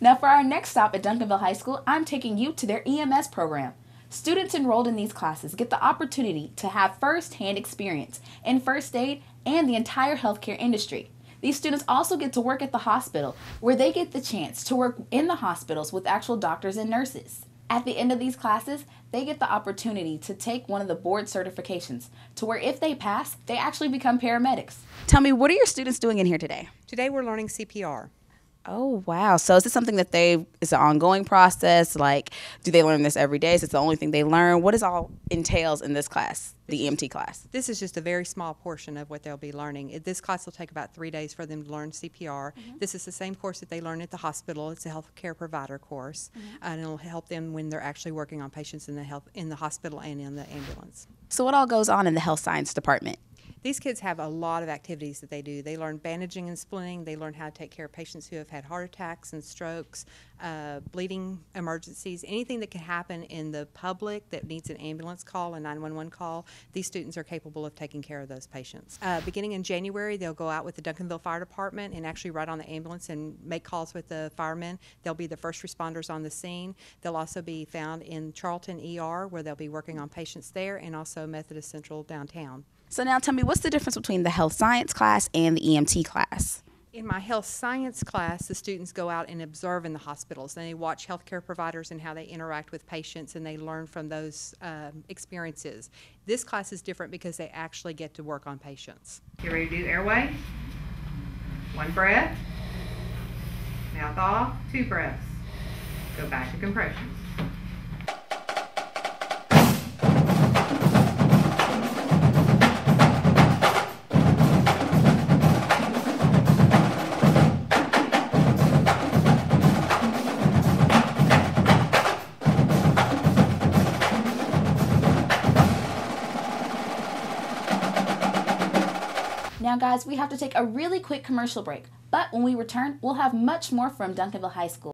Now for our next stop at Duncanville High School, I'm taking you to their EMS program. Students enrolled in these classes get the opportunity to have first-hand experience in first aid and the entire healthcare industry. These students also get to work at the hospital, where they get the chance to work in the hospitals with actual doctors and nurses. At the end of these classes, they get the opportunity to take one of the board certifications, to where if they pass, they actually become paramedics. Tell me, what are your students doing in here today? Today we're learning CPR. Oh, wow. So is this something that it's an ongoing process? Like, do they learn this every day? Is it the only thing they learn? What is all entails in this class, the EMT class? This is just a very small portion of what they'll be learning. This class will take about 3 days for them to learn CPR. This is the same course that they learn at the hospital. It's a healthcare provider course, and it'll help them when they're actually working on patients in the hospital and in the ambulance. So what all goes on in the health science department? These kids have a lot of activities that they do. They learn bandaging and splinting. They learn how to take care of patients who have had heart attacks and strokes, bleeding emergencies, anything that can happen in the public that needs an ambulance call, a 911 call. These students are capable of taking care of those patients. Beginning in January, they'll go out with the Duncanville Fire Department and actually ride on the ambulance and make calls with the firemen. They'll be the first responders on the scene. They'll also be found in Charlton ER, where they'll be working on patients there, and also Methodist Central downtown. So now tell me, what's the difference between the health science class and the EMT class? In my health science class, the students go out and observe in the hospitals. And they watch healthcare providers and how they interact with patients, and they learn from those experiences. This class is different because they actually get to work on patients. You ready to do airway? 1 breath. Mouth off. 2 breaths. Go back to compressions. Now guys, we have to take a really quick commercial break, but when we return, we'll have much more from Duncanville High School.